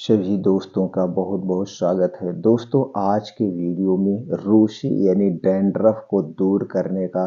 सभी दोस्तों का बहुत बहुत स्वागत है। दोस्तों, आज के वीडियो में रूसी यानी डैंड्रफ को दूर करने का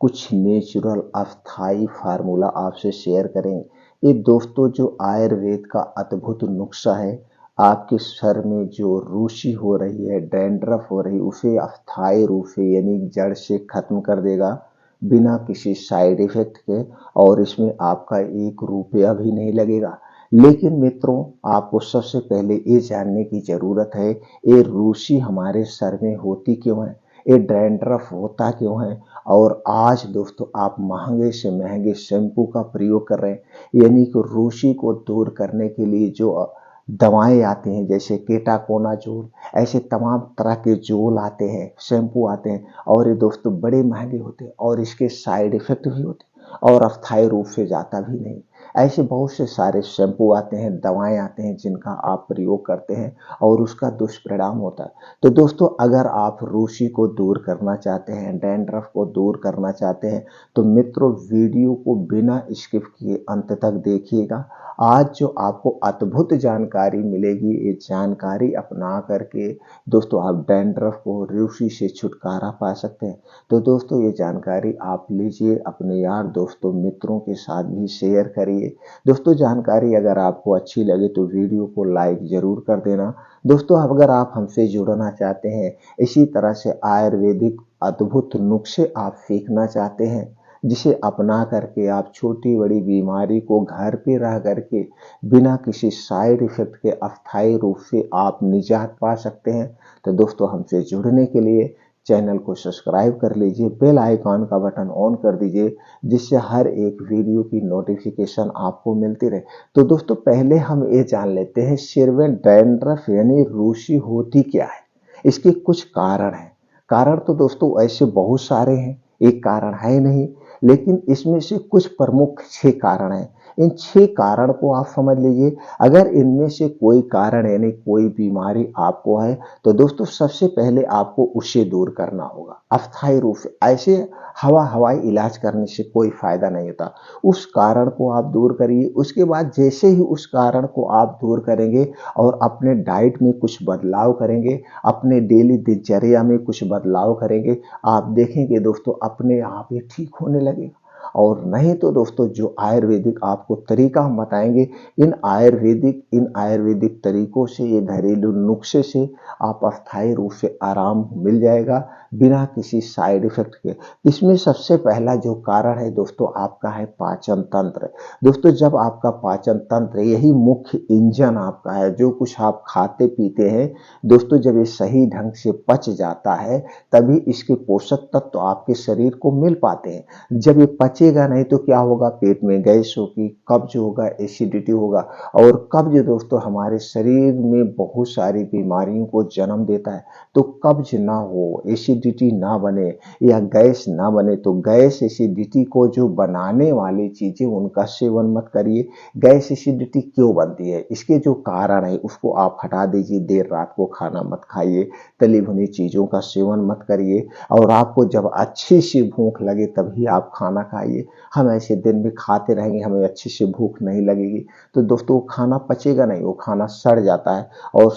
कुछ नेचुरल अस्थाई फार्मूला आपसे शेयर करेंगे। ये दोस्तों जो आयुर्वेद का अद्भुत नुस्खा है, आपके सर में जो रूसी हो रही है, डैंड्रफ हो रही, उसे अस्थाई रूप से यानी जड़ से खत्म कर देगा बिना किसी साइड इफेक्ट के। और इसमें आपका 1 रुपया भी नहीं लगेगा। लेकिन मित्रों, आपको सबसे पहले ये जानने की जरूरत है, ये रूसी हमारे सर में होती क्यों है, ये डैंड्रफ होता क्यों है। और आज दोस्तों आप महंगे से महंगे शैम्पू का प्रयोग कर रहे हैं, यानी कि रूसी को दूर करने के लिए जो दवाएं आती हैं, जैसे केटाकोनाजोल, ऐसे तमाम तरह के जोल आते हैं, शैम्पू आते हैं, और ये दोस्तों बड़े महंगे होते हैं और इसके साइड इफेक्ट भी होते हैं और अस्थायी रूप से जाता भी नहीं। ऐसे बहुत से सारे शैम्पू आते हैं, दवाएं आते हैं, जिनका आप प्रयोग करते हैं और उसका दुष्परिणाम होता है। तो दोस्तों, अगर आप रूसी को दूर करना चाहते हैं, डैंड्रफ को दूर करना चाहते हैं, तो मित्रों वीडियो को बिना स्किप किए अंत तक देखिएगा। आज जो आपको अद्भुत जानकारी मिलेगी, ये जानकारी अपना करके दोस्तों आप डैंड्रफ को रूसी से छुटकारा पा सकते हैं। तो दोस्तों, ये जानकारी आप लीजिए, अपने यार दोस्तों मित्रों के साथ भी शेयर करिए। दोस्तों, जानकारी अगर आपको अच्छी लगे तो वीडियो को लाइक जरूर कर देना। दोस्तों, अगर आप हमसे जुड़ना चाहते हैं, इसी तरह से आयुर्वेदिक अद्भुत नुस्खे आप सीखना चाहते हैं, जिसे अपना करके आप छोटी बड़ी बीमारी को घर पे रह करके बिना किसी साइड इफेक्ट के अस्थायी रूप से आप निजात पा सकते हैं, तो दोस्तों हमसे जुड़ने के लिए चैनल को सब्सक्राइब कर लीजिए, बेल आइकॉन का बटन ऑन कर दीजिए, जिससे हर एक वीडियो की नोटिफिकेशन आपको मिलती रहे। तो दोस्तों, पहले हम ये जान लेते हैं सिर में डैंड्रफ यानी रूसी होती क्या है। इसके कुछ कारण हैं। कारण तो दोस्तों ऐसे बहुत सारे हैं, एक कारण है नहीं, लेकिन इसमें से कुछ प्रमुख 6 कारण हैं। इन 6 कारण को आप समझ लीजिए। अगर इनमें से कोई कारण यानी कोई बीमारी आपको है, तो दोस्तों सबसे पहले आपको उसे दूर करना होगा अस्थायी रूप से। ऐसे हवाई इलाज करने से कोई फायदा नहीं होता। उस कारण को आप दूर करिए। उसके बाद जैसे ही उस कारण को आप दूर करेंगे और अपने डाइट में कुछ बदलाव करेंगे, अपने डेली दिनचर्या में कुछ बदलाव करेंगे, आप देखेंगे दोस्तों अपने आप ये ठीक होने लगेगा। और नहीं तो दोस्तों, जो आयुर्वेदिक आपको तरीका हम बताएंगे, इन आयुर्वेदिक तरीकों से, ये घरेलू नुस्खे से आप अस्थायी रूप से आराम मिल जाएगा बिना किसी साइड इफेक्ट के। इसमें सबसे पहला जो कारण है दोस्तों, आपका है पाचन तंत्र। दोस्तों, जब आपका पाचन तंत्र, यही मुख्य इंजन आपका है, जो कुछ आप खाते पीते हैं दोस्तों, जब ये सही ढंग से पच जाता है, तभी इसके पोषक तत्व आपके शरीर को मिल पाते हैं। जब ये पचेगा नहीं तो क्या होगा, पेट में गैस होगी, कब्ज होगा, एसिडिटी होगा। और कब्ज दोस्तों हमारे शरीर में बहुत सारी बीमारियों को जन्म देता है। तो कब्ज ना हो, एसिडिटी ना बने या गैस ना बने, तो गैस एसिडिटी को जो बनाने वाली चीजें, उनका सेवन मत करिए। गैस एसिडिटी क्यों बनती है, इसके जो कारण है उसको आप हटा दीजिए। देर रात को खाना मत खाइए, तली भुनी चीजों का सेवन मत करिए, और आपको जब अच्छी सी भूख लगे तभी आप खाना खाइए। हम ऐसे दिन में खाते रहेंगे, हमें अच्छी सी भूख नहीं लगेगी, तो दोस्तों वो खाना पचेगा नहीं, वो खाना सड़ जाता है। और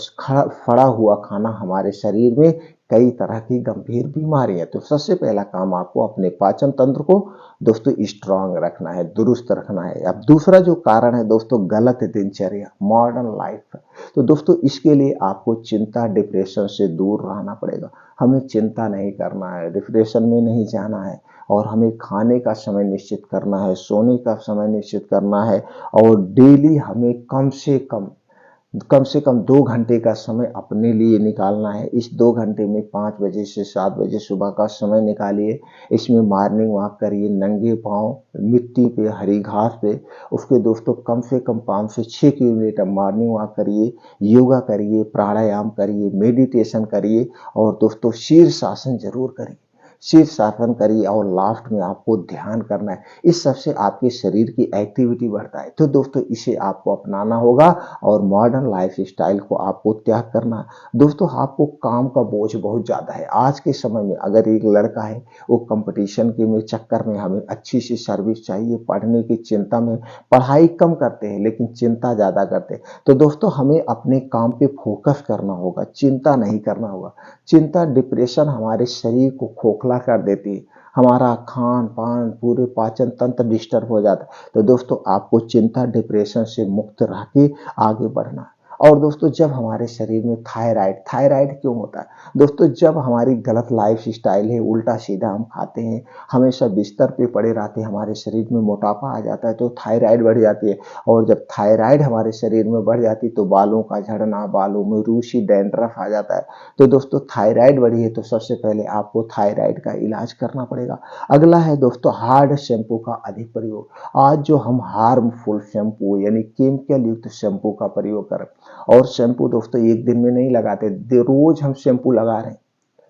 फड़ा हुआ खाना हमारे शरीर में कई तरह की गंभीर बीमारी है। तो सबसे पहला काम आपको अपने पाचन तंत्र को दोस्तों स्ट्रांग रखना है, दुरुस्त रखना है। अब दूसरा जो कारण है दोस्तों, गलत दिनचर्या, मॉडर्न लाइफ। तो दोस्तों इसके लिए आपको चिंता, डिप्रेशन से दूर रहना पड़ेगा। हमें चिंता नहीं करना है, डिप्रेशन में नहीं जाना है, और हमें खाने का समय निश्चित करना है, सोने का समय निश्चित करना है। और डेली हमें कम से कम 2 घंटे का समय अपने लिए निकालना है। इस 2 घंटे में 5 बजे से 7 बजे सुबह का समय निकालिए। इसमें मॉर्निंग वॉक करिए, नंगे पाँव मिट्टी पे, हरी घास पे। उसके दोस्तों कम से कम 5 से 6 किलोमीटर मॉर्निंग वॉक करिए, योगा करिए, प्राणायाम करिए, मेडिटेशन करिए, और दोस्तों शीर्षासन जरूर करिए। शीर्षासन करिए और लास्ट में आपको ध्यान करना है। इस सबसे आपके शरीर की एक्टिविटी बढ़ता है। तो दोस्तों इसे आपको अपनाना होगा और मॉडर्न लाइफ स्टाइल को आपको त्याग करना है। दोस्तों आपको काम का बोझ बहुत ज़्यादा है। आज के समय में अगर एक लड़का है, वो कंपटीशन के में चक्कर में हमें अच्छी सी सर्विस चाहिए, पढ़ने की चिंता में पढ़ाई कम करते हैं लेकिन चिंता ज़्यादा करते हैं। तो दोस्तों हमें अपने काम पे फोकस करना होगा, चिंता नहीं करना होगा। चिंता, डिप्रेशन हमारे शरीर को खोखला कर देती है, हमारा खान पान, पूरे पाचन तंत्र डिस्टर्ब हो जाता है। तो दोस्तों आपको चिंता, डिप्रेशन से मुक्त रह के आगे बढ़ना है। और दोस्तों जब हमारे शरीर में थायराइड थायराइड क्यों होता है? दोस्तों जब हमारी गलत लाइफ स्टाइल है, उल्टा सीधा हम खाते हैं, हमेशा बिस्तर पे पड़े रहते हैं, हमारे शरीर में मोटापा आ जाता है तो थायराइड बढ़ जाती है। और जब थायराइड हमारे शरीर में बढ़ जाती है तो बालों का झड़ना, बालों में रूसी, डैंड्रफ आ जाता है। तो दोस्तों थायराइड बढ़ी है तो सबसे पहले आपको थायराइड का इलाज करना पड़ेगा। अगला है दोस्तों हार्ड शैम्पू का अधिक प्रयोग। आज जो हम हार्मफुल शैम्पू यानी केमिकल युक्त शैम्पू का प्रयोग कर, और शैम्पू दोस्तों एक दिन में नहीं लगाते, रोज हम शैम्पू लगा रहे हैं,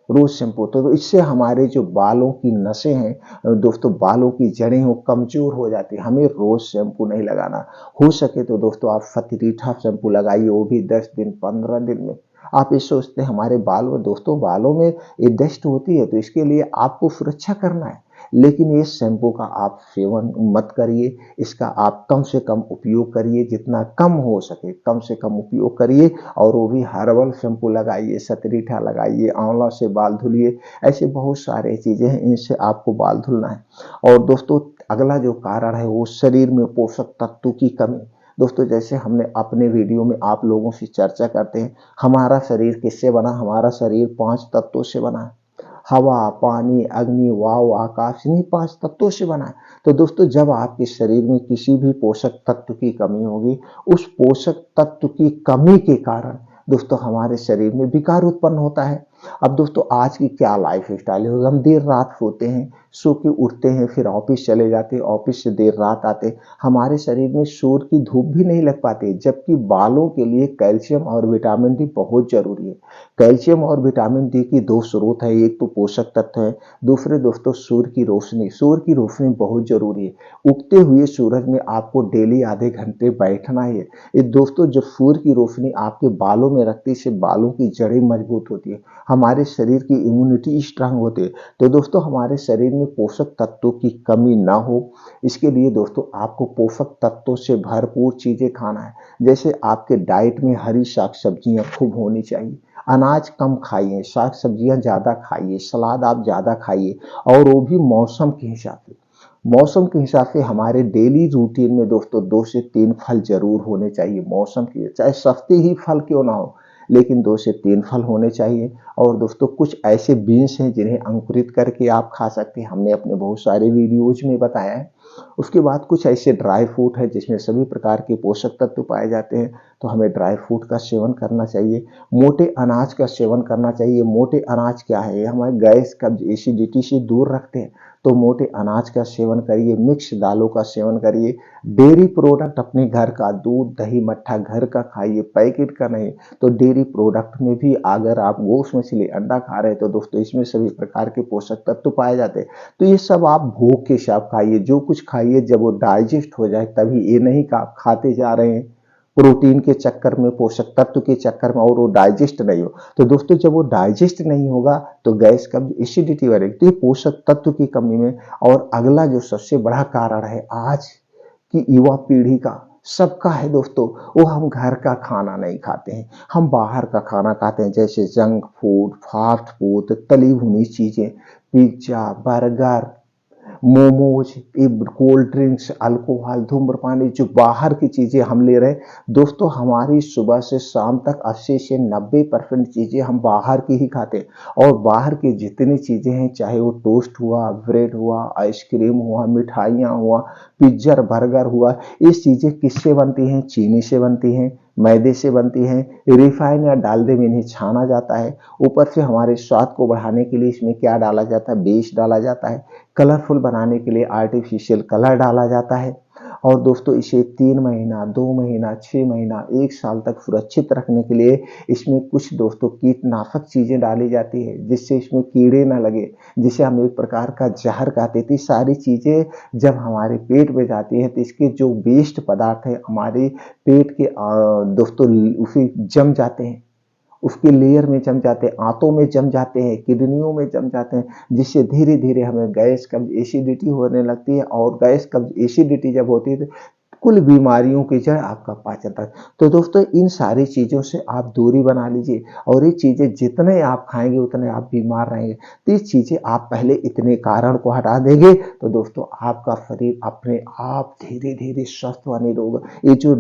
रोज शैम्पू। तो इससे हमारे जो बालों की नसें हैं दोस्तों, बालों की जड़ें वो कमजोर हो जाती है। हमें रोज शैम्पू नहीं लगाना। हो सके तो दोस्तों आप फतिरीठा शैम्पू लगाइए, वो भी 10 दिन 15 दिन में। आप ये सोचते हैं हमारे बाल में, दोस्तों बालों में ये डस्ट होती है तो इसके लिए आपको सुरक्षा करना है, लेकिन ये शैम्पू का आप सेवन मत करिए। इसका आप कम से कम उपयोग करिए, जितना कम हो सके कम से कम उपयोग करिए। और वो भी हर्बल शैम्पू लगाइए, सतरीठा लगाइए, आंवला से बाल धुलिए। ऐसे बहुत सारे चीजें हैं, इनसे आपको बाल धुलना है। और दोस्तों अगला जो कारण है वो शरीर में पोषक तत्व की कमी। दोस्तों जैसे हमने अपने वीडियो में आप लोगों से चर्चा करते हैं, हमारा शरीर किससे बना? हमारा शरीर 5 तत्वों से बना है। हवा, पानी, अग्नि, वायु, आकाश, इन्हीं 5 तत्वों से बना है। तो दोस्तों जब आपके शरीर में किसी भी पोषक तत्व की कमी होगी, उस पोषक तत्व की कमी के कारण दोस्तों हमारे शरीर में विकार उत्पन्न होता है। अब दोस्तों आज की क्या लाइफ स्टाइल है, हम देर रात सोते हैं, सो के उठते हैं, फिर ऑफिस चले जाते हैं, ऑफिस से देर रात आते हैं, हमारे शरीर में सूर्य की धूप भी नहीं लग पाती, जबकि बालों के लिए कैल्शियम और विटामिन डी बहुत जरूरी है। कैल्शियम और विटामिन डी की दो स्रोत है, एक तो पोषक तत्व है, दूसरे दोस्तों सूर्य की रोशनी। सूर्य की रोशनी बहुत जरूरी है। उगते हुए सूरज में आपको डेली आधे घंटे बैठना है। ये दोस्तों जब सूर्य की रोशनी आपके बालों में रखती है, बालों की जड़ें मजबूत होती है, हमारे शरीर की इम्यूनिटी स्ट्रांग होती है। तो दोस्तों हमारे शरीर में पोषक तत्वों की कमी ना हो, इसके लिए दोस्तों आपको पोषक तत्वों से भरपूर चीजें खाना है। जैसे आपके डाइट में हरी साग सब्जियां खूब होनी चाहिए, अनाज कम खाइए, साग सब्जियां ज्यादा खाइए, सलाद आप ज्यादा खाइए, और वो भी मौसम के हिसाब से। मौसम के हिसाब से हमारे डेली रूटीन में दोस्तों 2 से 3 फल जरूर होने चाहिए। मौसम के चाहे सस्ते ही फल क्यों ना हो, लेकिन 2 से 3 फल होने चाहिए। और दोस्तों कुछ ऐसे बीन्स हैं जिन्हें अंकुरित करके आप खा सकते हैं, हमने अपने बहुत सारे वीडियोज में बताया है। उसके बाद कुछ ऐसे ड्राई फ्रूट है जिसमें सभी प्रकार के पोषक तत्व पाए जाते हैं, तो हमें ड्राई फ्रूट का सेवन करना चाहिए। मोटे अनाज का सेवन करना चाहिए। मोटे अनाज क्या है? ये हमारे गैस, कब्ज, एसिडिटी से दूर रखते हैं। तो मोटे अनाज का सेवन करिए, मिक्स दालों का सेवन करिए। डेयरी प्रोडक्ट अपने घर का दूध, दही, मट्ठा घर का खाइए, पैकेट का नहीं। तो डेयरी प्रोडक्ट में भी अगर आप गोश्त, मछली, अंडा खा रहे हैं तो दोस्तों इसमें सभी प्रकार के पोषक तत्व पाए जाते हैं। तो ये सब आप भूख के हिसाब खाइए, जो कुछ खाइए जब वो डाइजेस्ट हो जाए तभी, ये नहीं कि आप खाते जा रहे हैं प्रोटीन के चक्कर में, पोषक तत्व के चक्कर में, और वो डाइजेस्ट नहीं हो। तो दोस्तों जब वो डाइजेस्ट नहीं होगा तो गैस, कब्ज, एसिडिटी बढ़ेगी। तो ये पोषक तत्व की कमी में। और अगला जो सबसे बड़ा कारण है आज की युवा पीढ़ी का, सबका है दोस्तों, वो हम घर का खाना नहीं खाते हैं, हम बाहर का खाना खाते हैं। जैसे जंक फूड, फास्ट फूड, तली भुनी चीजें, pizza, burger, momos, cold drinks, alcohol, धूम्रपान, जो बाहर की चीजें हम ले रहे हैं दोस्तों, हमारी सुबह से शाम तक 80 से 90% चीजें हम बाहर की ही खाते हैं। और बाहर की जितनी चीजें हैं, चाहे वो टोस्ट हुआ, ब्रेड हुआ, आइसक्रीम हुआ, मिठाइयाँ हुआ, पिज्जा, बर्गर हुआ, ये चीजें किससे बनती हैं? चीनी से बनती हैं, मैदे से बनती हैं, रिफाइन या डालडे में इन्हें छाना जाता है। ऊपर से हमारे स्वाद को बढ़ाने के लिए इसमें क्या डाला जाता है? बेस डाला जाता है। कलरफुल बनाने के लिए आर्टिफिशियल कलर डाला जाता है। और दोस्तों इसे 3 महीना, 2 महीना, 6 महीना, 1 साल तक सुरक्षित रखने के लिए इसमें कुछ दोस्तों कीटनाशक चीज़ें डाली जाती है, जिससे इसमें कीड़े ना लगे, जिसे हम एक प्रकार का ज़हर कहते थे। सारी चीज़ें जब हमारे पेट में जाती हैं तो इसके जो वेस्ट पदार्थ हैं हमारे पेट के दोस्तों उसे जम जाते हैं, उसके लेयर में जम जाते हैं, आंतों में जम जाते हैं, किडनियों में जम जाते हैं, जिससे धीरे-धीरे हमें गैस, कब्ज़, एसिडिटी होने लगती है और गैस, कब्ज़, एसिडिटी जब होती है तो कुल बीमारियों की जड़ आपका पाचन तंत्र। तो दोस्तों इन सारी चीज़ों से आप दूरी बना लीजिए और ये चीज़ें जितने आप खाएँगे उतने आप बीमार रहेंगे। तो ये चीज़ें आप पहले इतने कारण को हटा देंगे तो दोस्तों आपका शरीर अपने आप धीरे-धीरे स्वस्थ व निरोग। ये जो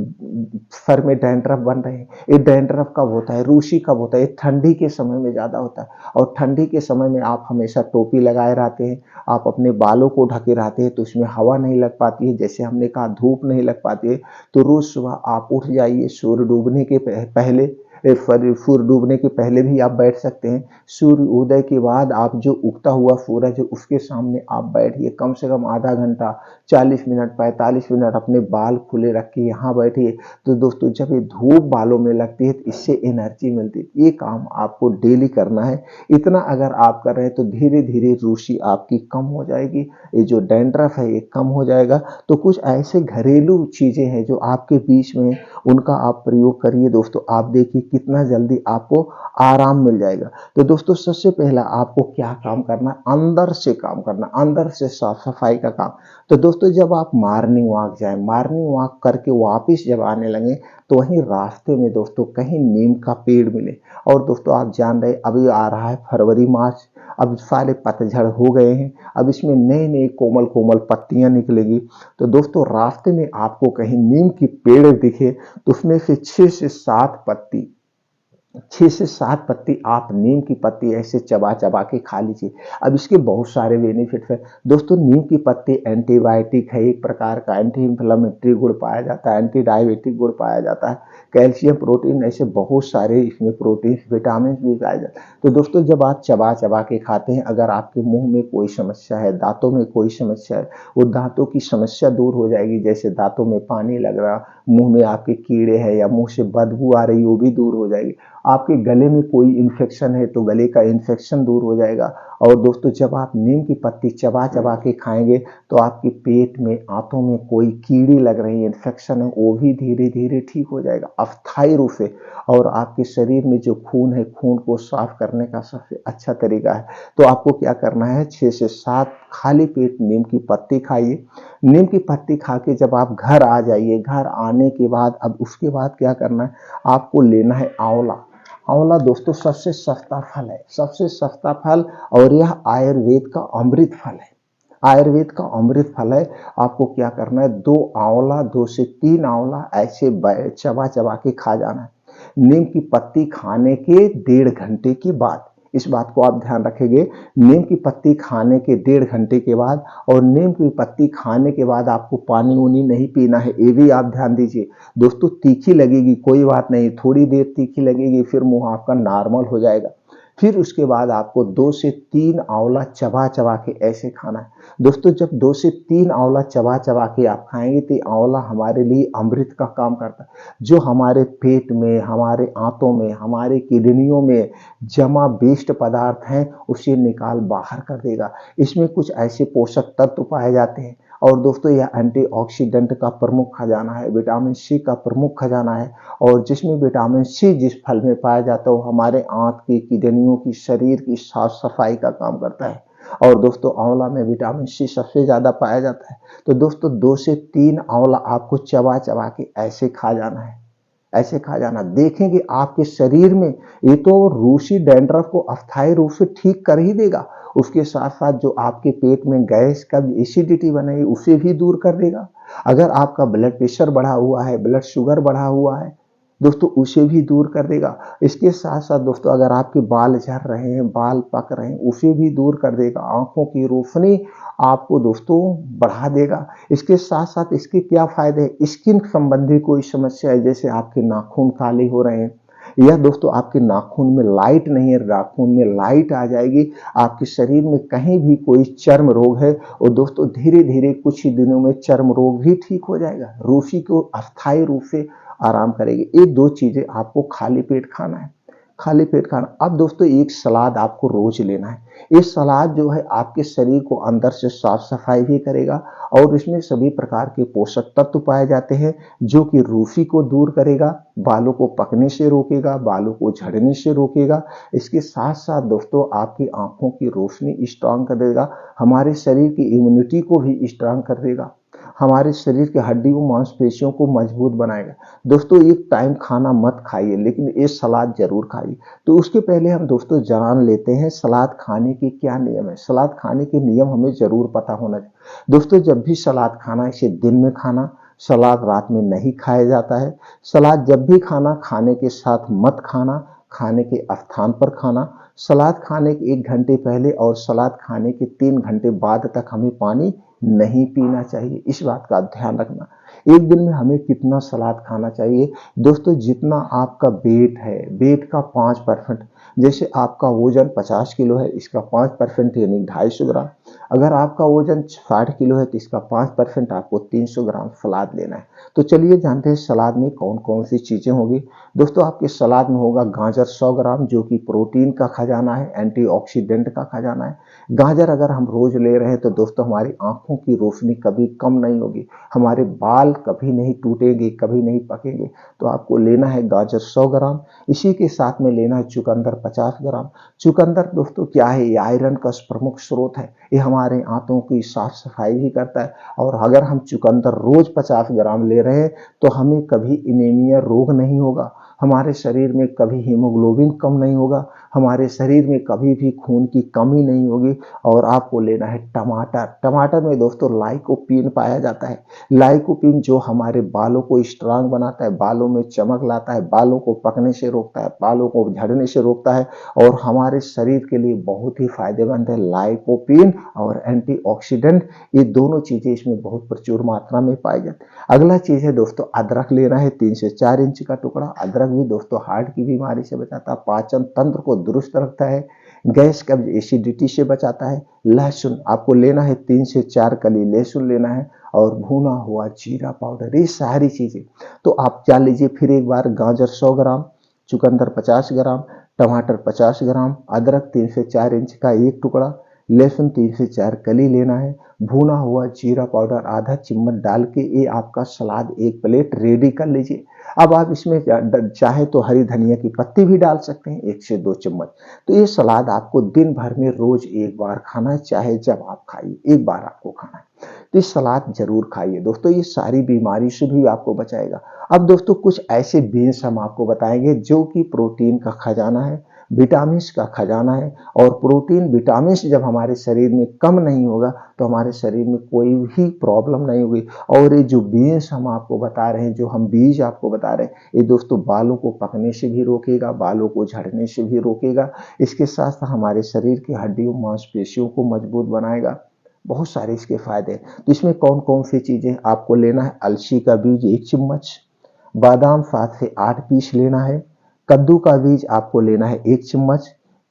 सर में डैंड्रफ बन रहे हैं, ये डैंड्रफ कब होता है, रूसी कब होता है, ये ठंडी के समय में ज़्यादा होता है और ठंडी के समय में आप हमेशा टोपी लगाए रहते हैं, आप अपने बालों को ढके रहते हैं तो उसमें हवा नहीं लग पाती है, जैसे हमने कहा धूप नहीं लग पाती है। तो रोज सुबह आप उठ जाइए, सूर्य डूबने के पहले, सूर्य डूबने के पहले भी आप बैठ सकते हैं। सूर्य उदय के बाद आप जो उगता हुआ सूरज है उसके सामने आप बैठिए, कम से कम आधा घंटा, 40 मिनट, 45 मिनट अपने बाल खुले रख के यहाँ बैठिए। तो दोस्तों जब ये धूप बालों में लगती है तो इससे एनर्जी मिलती है। ये काम आपको डेली करना है। इतना अगर आप कर रहे हैं तो धीरे धीरे रूसी आपकी कम हो जाएगी, ये जो डैंड्रफ है ये कम हो जाएगा। तो कुछ ऐसे घरेलू चीज़ें हैं जो आपके बीच में, उनका आप प्रयोग करिए दोस्तों, आप देखिए कितना जल्दी आपको आराम मिल जाएगा। तो दोस्तों सबसे पहला आपको क्या काम करना है, अंदर से काम करना, अंदर से साफ सफाई का काम। तो दोस्तों जब आप मॉर्निंग वॉक जाएं, मॉर्निंग वॉक करके वापस जब आने लगे तो वहीं रास्ते में दोस्तों कहीं नीम का पेड़ मिले। और दोस्तों आप जान रहे अभी आ रहा है फरवरी मार्च, अब सारे पतझड़ हो गए हैं, अब इसमें नई नई कोमल कोमल पत्तियां निकलेगी। तो दोस्तों रास्ते में आपको कहीं नीम की पेड़ दिखे तो उसमें से 6 से 7 पत्ती आप नीम की पत्ती ऐसे चबा चबा के खा लीजिए। अब इसके बहुत सारे बेनिफिट्स हैं दोस्तों। नीम की पत्ती एंटीबायोटिक है, एक प्रकार का एंटी इंफ्लेमेटरी गुण पाया जाता है, एंटी डायबिटिक गुण पाया जाता है, कैल्शियम, प्रोटीन, ऐसे बहुत सारे इसमें प्रोटीन, विटामिन भी पाए जाते हैं। तो दोस्तों जब आप चबा चबा के खाते हैं, अगर आपके मुंह में कोई समस्या है, दांतों में कोई समस्या है, वो दांतों की समस्या दूर हो जाएगी। जैसे दांतों में पानी लग रहा, मुंह में आपके कीड़े हैं या मुंह से बदबू आ रही, वो भी दूर हो जाएगी। आपके गले में कोई इन्फेक्शन है तो गले का इन्फेक्शन दूर हो जाएगा। और दोस्तों जब आप नीम की पत्ती चबा चबा के खाएंगे तो आपके पेट में, आंतों में कोई कीड़ी लग रही है, इन्फेक्शन है, वो भी धीरे धीरे ठीक हो जाएगा अस्थायी रूप से। और आपके शरीर में जो खून है, खून को साफ करने का सबसे अच्छा तरीका है। तो आपको क्या करना है, 6 से 7 खाली पेट नीम की पत्ती खाइए। नीम की पत्ती खा के जब आप घर आ जाइए, घर आने के बाद अब उसके बाद क्या करना है, आपको लेना है आंवला। आंवला दोस्तों सबसे सस्ता फल है, सबसे सस्ता फल, और यह आयुर्वेद का अमृत फल है, आयुर्वेद का अमृत फल है। आपको क्या करना है, 2 आंवला, 2 से 3 आंवला ऐसे चबा चबा के खा जाना है नीम की पत्ती खाने के 1.5 घंटे के बाद। इस बात को आप ध्यान रखेंगे, नीम की पत्ती खाने के 1.5 घंटे के बाद। और नीम की पत्ती खाने के बाद आपको पानी उनी नहीं पीना है, ये भी आप ध्यान दीजिए दोस्तों। तीखी लगेगी कोई बात नहीं, थोड़ी देर तीखी लगेगी, फिर मुंह आपका नॉर्मल हो जाएगा। फिर उसके बाद आपको 2 से 3 आंवला चबा चबा के ऐसे खाना है दोस्तों। जब 2 से 3 आंवला चबा चबा के आप खाएंगे तो आंवला हमारे लिए अमृत का काम करता है, जो हमारे पेट में, हमारे आंतों में, हमारे किडनियों में जमा वेस्ट पदार्थ हैं उसे निकाल बाहर कर देगा। इसमें कुछ ऐसे पोषक तत्व पाए जाते हैं। और दोस्तों यह एंटीऑक्सीडेंट का प्रमुख खजाना है, विटामिन सी का प्रमुख खजाना है। और जिसमें विटामिन सी जिस फल में पाया जाता है वो हमारे आंत की, किडनियों की, शरीर की साफ सफाई का काम करता है। और दोस्तों आंवला में विटामिन सी सबसे ज्यादा पाया जाता है। तो दोस्तों 2 से 3 आंवला आपको चबा चबा के ऐसे खा जाना है, ऐसे खा जाना। देखेंगे आपके शरीर में ये तो रूसी डैंड्रफ को अस्थायी रूप से ठीक कर ही देगा, उसके साथ साथ जो आपके पेट में गैस का एसिडिटी बनेगी उसे भी दूर कर देगा। अगर आपका ब्लड प्रेशर बढ़ा हुआ है, ब्लड शुगर बढ़ा हुआ है दोस्तों, उसे भी दूर कर देगा। इसके साथ साथ दोस्तों अगर आपके बाल झड़ रहे हैं, बाल पक रहे हैं, उसे भी दूर कर देगा। आंखों की रोशनी आपको दोस्तों बढ़ा देगा। इसके साथ साथ इसके क्या फायदे हैं, स्किन संबंधी कोई समस्या है, जैसे आपके नाखून काले हो रहे हैं या दोस्तों आपके नाखून में लाइट नहीं है, नाखून में लाइट आ जाएगी, आपके शरीर में कहीं भी कोई चर्म रोग है और दोस्तों धीरे धीरे कुछ ही दिनों में चर्म रोग भी ठीक हो जाएगा। रूसी को अस्थायी रूप से आराम करेगी। ये दो चीजें आपको खाली पेट खाना है, खाली पेट खाना। अब दोस्तों एक सलाद आपको रोज लेना है। ये सलाद जो है आपके शरीर को अंदर से साफ सफाई भी करेगा और इसमें सभी प्रकार के पोषक तत्व पाए जाते हैं जो कि रूसी को दूर करेगा, बालों को पकने से रोकेगा, बालों को झड़ने से रोकेगा। इसके साथ साथ दोस्तों आपकी आंखों की रोशनी स्ट्रांग कर देगा, हमारे शरीर की इम्यूनिटी को भी स्ट्रांग कर देगा, हमारे शरीर के हड्डियों मांसपेशियों को मजबूत बनाएगा। दोस्तों एक टाइम खाना मत खाइए लेकिन ये सलाद जरूर खाइए। तो उसके पहले हम दोस्तों जान लेते हैं सलाद खाने के क्या नियम है। सलाद खाने के नियम हमें जरूर पता होना चाहिए। दोस्तों जब भी सलाद खाना इसे दिन में खाना, सलाद रात में नहीं खाया जाता है। सलाद जब भी खाना खाने के साथ मत खाना, खाने के स्थान पर खाना। सलाद खाने के 1 घंटे पहले और सलाद खाने के 3 घंटे बाद तक हमें पानी नहीं पीना चाहिए। इस बात का ध्यान रखना। एक दिन में हमें कितना सलाद खाना चाहिए दोस्तों? जितना आपका वेट है, वेट का 5%। जैसे आपका वजन 50 किलो है, इसका 5% यानी 250 ग्राम। अगर आपका वजन 60 किलो है तो इसका 5% आपको 300 ग्राम सलाद लेना है। तो चलिए जानते हैं सलाद में कौन कौन सी चीजें होगी। दोस्तों आपके सलाद में होगा गाजर 100 ग्राम जो कि प्रोटीन का खजाना है, एंटीऑक्सीडेंट का खजाना है। गाजर अगर हम रोज ले रहे हैं तो दोस्तों हमारी आंखों की रोशनी कभी कम नहीं होगी, हमारे बाल कभी नहीं टूटेंगे, कभी नहीं पकेंगे। तो आपको लेना है गाजर 100 ग्राम। इसी के साथ में लेना है चुकंदर 50 ग्राम। चुकंदर दोस्तों क्या है? ये आयरन का प्रमुख स्रोत है, ये हमारे आंतों की साफ सफाई भी करता है। और अगर हम चुकंदर रोज 50 ग्राम ले रहे हैं तो हमें कभी इनेमिया रोग नहीं होगा, हमारे शरीर में कभी हीमोग्लोबिन कम नहीं होगा, हमारे शरीर में कभी भी खून की कमी नहीं होगी। और आपको लेना है टमाटर। टमाटर में दोस्तों लाइकोपीन पाया जाता है। लाइकोपीन जो हमारे बालों को स्ट्रांग बनाता है, बालों में चमक लाता है, बालों को पकने से रोकता है, बालों को झड़ने से रोकता है और हमारे शरीर के लिए बहुत ही फायदेमंद है। लाइकोपीन और एंटीऑक्सीडेंट ये दोनों चीजें इसमें बहुत प्रचुर मात्रा में पाई जाती है। अगला चीज है दोस्तों अदरक लेना है 3 से 4 इंच का टुकड़ा। अदरक भी दोस्तों हार्ट की बीमारी से बचाता है, पाचन तंत्र को दुरुस्त रखता है, गैस कब्ज एसिडिटी से बचाता है। लहसुन आपको लेना है 3 से 4 कली लहसुन लेना है और भुना हुआ जीरा पाउडर, ये सारी चीजें। तो आप क्या लीजिए फिर एक बार, गाजर 100 ग्राम, चुकंदर 50 ग्राम, टमाटर 50 ग्राम, अदरक 3 से 4 इंच का एक टुकड़ा, लहसुन 3 से 4 कली लेना है, भुना हुआ जीरा पाउडर आधा चम्मच डाल के ये आपका सलाद एक प्लेट रेडी कर लीजिए। अब आप इसमें चाहे तो हरी धनिया की पत्ती भी डाल सकते हैं 1 से 2 चम्मच। तो ये सलाद आपको दिन भर में रोज एक बार खाना है, चाहे जब आप खाइए एक बार आपको खाना है। तो ये सलाद जरूर खाइए दोस्तों, ये सारी बीमारी से भी आपको बचाएगा। अब दोस्तों कुछ ऐसे बीन्स हम आपको बताएंगे जो कि प्रोटीन का खजाना है, विटामिन का खजाना है। और प्रोटीन विटामिन जब हमारे शरीर में कम नहीं होगा तो हमारे शरीर में कोई भी प्रॉब्लम नहीं होगी। और ये जो बीन्स हम आपको बता रहे हैं, जो हम बीज आपको बता रहे हैं, ये दोस्तों बालों को पकने से भी रोकेगा, बालों को झड़ने से भी रोकेगा। इसके साथ साथ हमारे शरीर की हड्डियों मांसपेशियों को मजबूत बनाएगा। बहुत सारे इसके फायदे हैं। तो इसमें कौन कौन सी चीजें आपको लेना है? अलसी का बीज 1 चम्मच, बादाम 7 से 8 पीस लेना है, कद्दू का बीज आपको लेना है 1 चम्मच,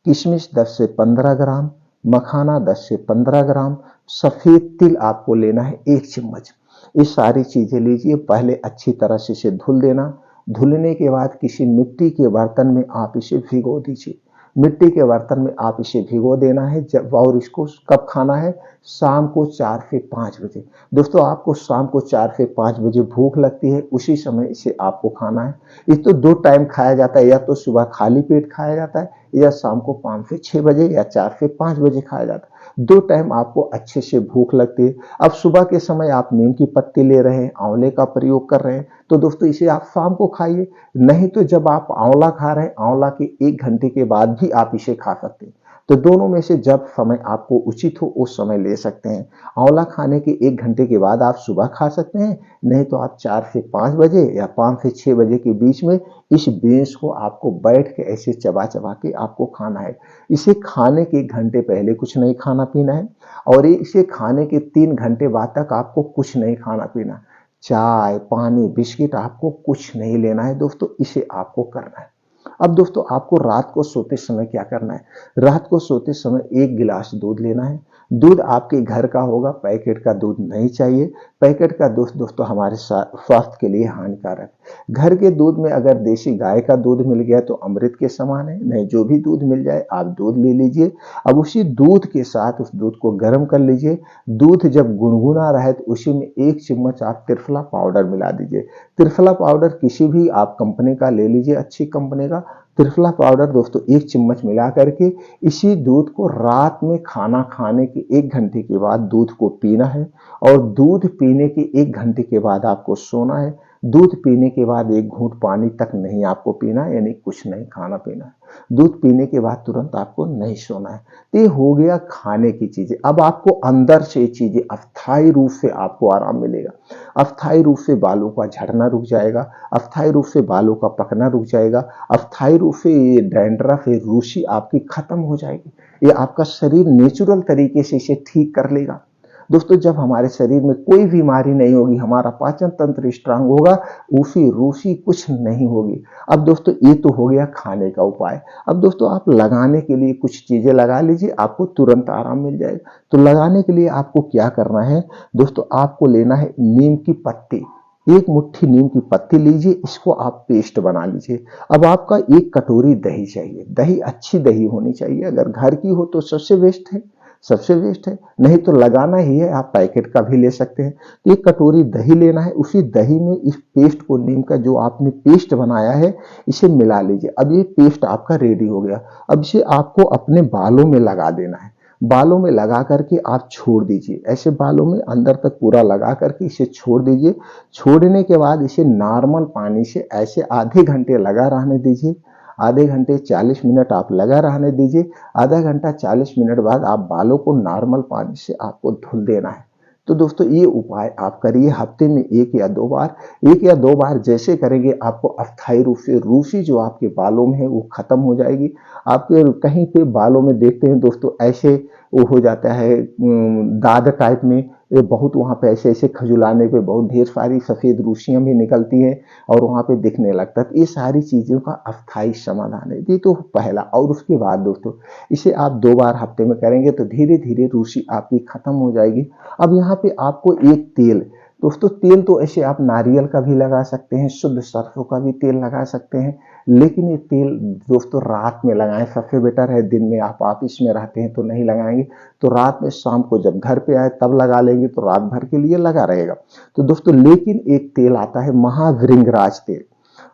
किशमिश 10 से 15 ग्राम, मखाना 10 से 15 ग्राम, सफेद तिल आपको लेना है 1 चम्मच। ये सारी चीजें लीजिए, पहले अच्छी तरह से इसे धुल देना। धुलने के बाद किसी मिट्टी के बर्तन में आप इसे भिगो दीजिए। मिट्टी के बर्तन में आप इसे भिगो देना है। जब और इसको कब खाना है? शाम को 4 से 5 बजे। दोस्तों आपको शाम को 4 से 5 बजे भूख लगती है, उसी समय इसे आपको खाना है। ये तो 2 टाइम खाया जाता है, या तो सुबह खाली पेट खाया जाता है या शाम को 5 से 6 बजे या 4 से 5 बजे खाया जाता है। 2 टाइम आपको अच्छे से भूख लगती है। अब सुबह के समय आप नीम की पत्ती ले रहे हैं, आंवले का प्रयोग कर रहे हैं, तो दोस्तों इसे आप शाम को खाइए। नहीं तो जब आप आंवला खा रहे हैं, आंवला के 1 घंटे के बाद भी आप इसे खा सकते हैं। तो दोनों में से जब समय आपको उचित हो उस समय ले सकते हैं। आंवला खाने के 1 घंटे के बाद आप सुबह खा सकते हैं, नहीं तो आप 4 से 5 बजे या 5 से 6 बजे के बीच में इस बीन्स को आपको बैठ के ऐसे चबा चबा के आपको खाना है। इसे खाने के 1 घंटे पहले कुछ नहीं खाना पीना है और इसे खाने के 3 घंटे बाद तक आपको कुछ नहीं खाना पीना। चाय, पानी, बिस्किट आपको कुछ नहीं लेना है दोस्तों, इसे आपको करना है। अब दोस्तों आपको रात को सोते समय क्या करना है, रात को सोते समय 1 गिलास दूध लेना है। दूध आपके घर का होगा, पैकेट का दूध नहीं चाहिए। पैकेट का दूध दोस्तों हमारे स्वास्थ्य के लिए हानिकारक है। घर के दूध में अगर देसी गाय का दूध मिल गया तो अमृत के समान है, नहीं जो भी दूध मिल जाए आप दूध ले लीजिए। अब उसी दूध के साथ उस दूध को गर्म कर लीजिए। दूध जब गुनगुना रहा है तो उसी में 1 चम्मच आप त्रिफला पाउडर मिला दीजिए। त्रिफला पाउडर किसी भी आप कंपनी का ले लीजिए, अच्छी कंपनी का। त्रिफला पाउडर दोस्तों 1 चम्मच मिला करके इसी दूध को रात में खाना खाने के 1 घंटे के बाद दूध को पीना है, और दूध पीने के 1 घंटे के बाद आपको सोना है। दूध पीने के बाद 1 घूंट पानी तक नहीं आपको पीना, यानी कुछ नहीं खाना पीना है। दूध पीने के बाद तुरंत आपको नहीं सोना है। तो ये हो गया खाने की चीजें। अब आपको अंदर से ये चीजें अस्थायी रूप से आपको आराम मिलेगा। अस्थायी रूप से बालों का झड़ना रुक जाएगा, अस्थायी रूप से बालों का पकना रुक जाएगा, अस्थायी रूप से ये डैंड्रफ है, रूसी आपकी खत्म हो जाएगी। ये आपका शरीर नेचुरल तरीके से इसे ठीक कर लेगा। दोस्तों जब हमारे शरीर में कोई बीमारी नहीं होगी, हमारा पाचन तंत्र स्ट्रांग होगा, उसी रूसी कुछ नहीं होगी। अब दोस्तों ये तो हो गया खाने का उपाय। अब दोस्तों आप लगाने के लिए कुछ चीजें लगा लीजिए, आपको तुरंत आराम मिल जाएगा। तो लगाने के लिए आपको क्या करना है दोस्तों, आपको लेना है नीम की पत्ती। 1 मुट्ठी नीम की पत्ती लीजिए, इसको आप पेस्ट बना लीजिए। अब आपका 1 कटोरी दही चाहिए। दही अच्छी दही होनी चाहिए, अगर घर की हो तो सबसे बेस्ट है, सबसे बेस्ट है। नहीं तो लगाना ही है, आप पैकेट का भी ले सकते हैं। तो 1 कटोरी दही लेना है, उसी दही में इस पेस्ट को, नीम का जो आपने पेस्ट बनाया है, इसे मिला लीजिए। अब ये पेस्ट आपका रेडी हो गया। अब इसे आपको अपने बालों में लगा देना है। बालों में लगा करके आप छोड़ दीजिए, ऐसे बालों में अंदर तक पूरा लगा करके इसे छोड़ दीजिए। छोड़ने के बाद इसे नॉर्मल पानी से ऐसे आधे घंटे लगा रहने दीजिए। आधे घंटे 40 मिनट आप लगा रहने दीजिए। आधा घंटा 40 मिनट बाद आप बालों को नॉर्मल पानी से आपको धुल देना है। तो दोस्तों ये उपाय आप करिए, हफ्ते में 1 या 2 बार। 1 या 2 बार जैसे करेंगे आपको अस्थायी रूप से रूसी जो आपके बालों में है वो खत्म हो जाएगी। आपके कहीं पे बालों में देखते हैं दोस्तों ऐसे वो हो जाता है दाद टाइप में, ये बहुत वहाँ पे ऐसे ऐसे खजुलाने पे बहुत ढेर सारी सफेद रूसियां भी निकलती हैं और वहाँ पे दिखने लगता है। तो ये सारी चीजों का अस्थायी समाधान है। ये तो पहला। और उसके बाद दोस्तों इसे आप 2 बार हफ्ते में करेंगे तो धीरे धीरे रूसी आपकी खत्म हो जाएगी। अब यहाँ पे आपको एक तेल, दोस्तों तेल तो ऐसे आप नारियल का भी लगा सकते हैं, शुद्ध सरसों का भी तेल लगा सकते हैं, लेकिन ये तेल दोस्तों रात में लगाएं, सबसे बेटर है। दिन में आप ऑफिस में रहते हैं तो नहीं लगाएंगे, तो रात में शाम को जब घर पे आए तब लगा लेंगे, तो रात भर के लिए लगा रहेगा। तो दोस्तों लेकिन एक तेल आता है महाभृंगराज तेल।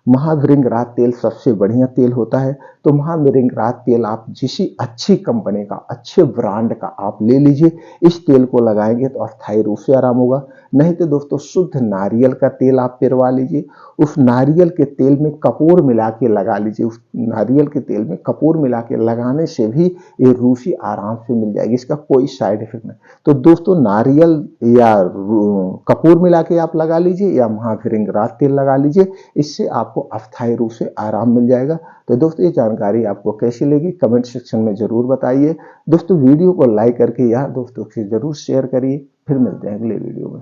महाभृंगराज तेल सबसे बढ़िया तेल होता है। तो महाभृंगराज तेल आप किसी अच्छी कंपनी का, अच्छे ब्रांड का आप ले लीजिए। इस तेल को लगाएंगे तो अस्थायी रूप से आराम होगा। नहीं तो दोस्तों शुद्ध नारियल का तेल आप पिरवा लीजिए, उस नारियल के तेल में कपूर मिला के लगा लीजिए। उस नारियल के तेल में कपूर मिला के लगाने से भी ये रूसी आराम से मिल जाएगी, इसका कोई साइड इफेक्ट नहीं। तो दोस्तों नारियल या कपूर मिला के आप लगा लीजिए या महाभृंगराज तेल लगा लीजिए, इससे आपको अस्थायी रूप से आराम मिल जाएगा। तो दोस्तों ये जानकारी आपको कैसी लगी कमेंट सेक्शन में जरूर बताइए। दोस्तों वीडियो को लाइक करके यार दोस्तों से जरूर शेयर करिए। फिर मिलते हैं अगले वीडियो में।